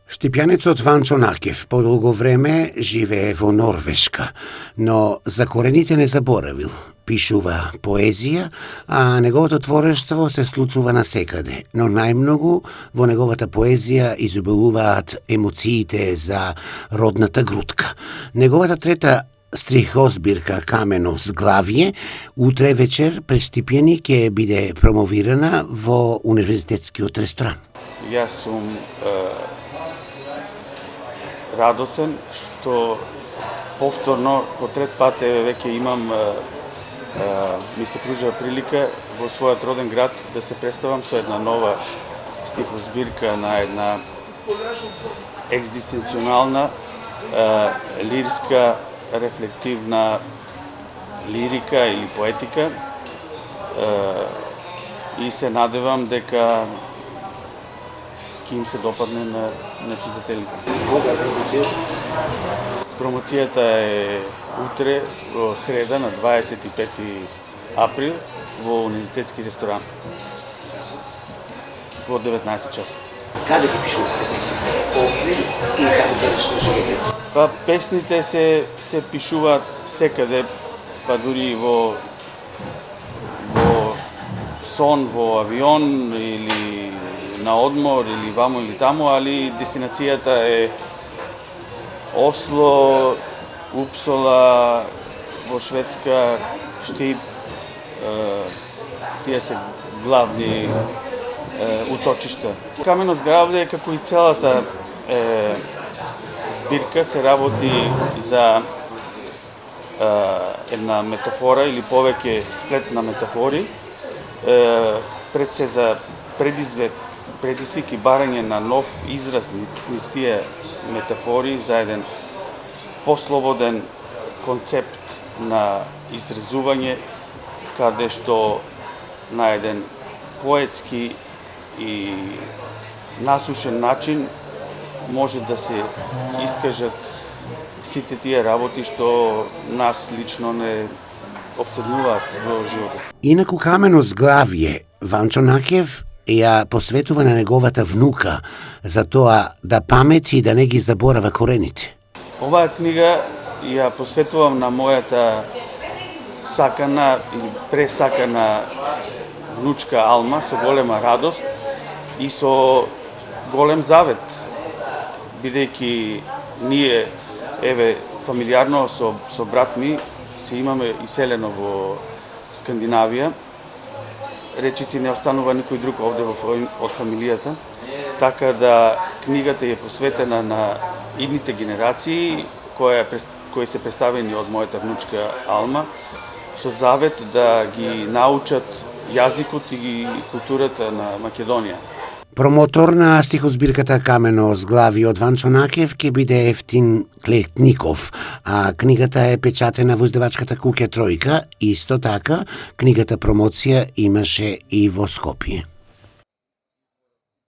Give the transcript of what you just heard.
Штипјанецот Ванчо Накев подолго време живее во Норвешка, но за корените не заборавил. Пишува поезија, а неговото творештво се случува насекаде, но најмногу во неговата поезија изобилуваат емоциите за родната грудка. Неговата трета стрихозбирка Камено зглавје утре вечер пред Штипјани ќе биде промовирана во универзитетскиот ресторан. Јас сум радосен што повторно по трет пат веќе имам ми се пружува прилика во својот роден град да се представам со една нова стихозбирка на една екзистенционална лирска рефлективна лирика или поетика и се надевам дека ќе им се допадне на читателите. Кога промоцијата? Промоцијата е утре, во среда, на 25 април, во универзитетски ресторан, во 19 часа. Каде ги пишувате песните? Овде и каде што живеете? Па песните се пишуваат секаде, па дури во сон, во авион или на одмор или вамо или таму, али дестинацијата е Осло, Упсола, во Шведска, Штип, тие се главни уточишта. Камено зглавје, како и целата збирка, се работи за една метафора или повеќе сплет на метафори, пред се за предизвик и барање на нов израз низ тие метафори, за еден послободен концепт на изразување, каде што на еден поетски и насушен начин може да се искажат сите тие работи што нас лично не обседнуваат во животот. Инаку Камено зглавје Ванчо Накев ја посветува на неговата внука за тоа да памети и да не ги заборава корените. Оваа книга ја посветувам на мојата сакана или пресакана внучка Алма со голема радост и со голем завет, бидејќи ние фамилиарно со брат ми се имаме иселено во Скандинавија. Речиси не останува никој друг овде од фамилијата, така да книгата е посветена на идните генерации кои се представени од мојата внучка Алма, со завет да ги научат јазикот и културата на Македонија. Промотор на стихозбирката Камено зглавје од Ванчо Накев ќе биде Евтин Клетников, а книгата е печатена во издавачката Куќа Тројка. Исто така, книгата промоција имаше и во Скопје.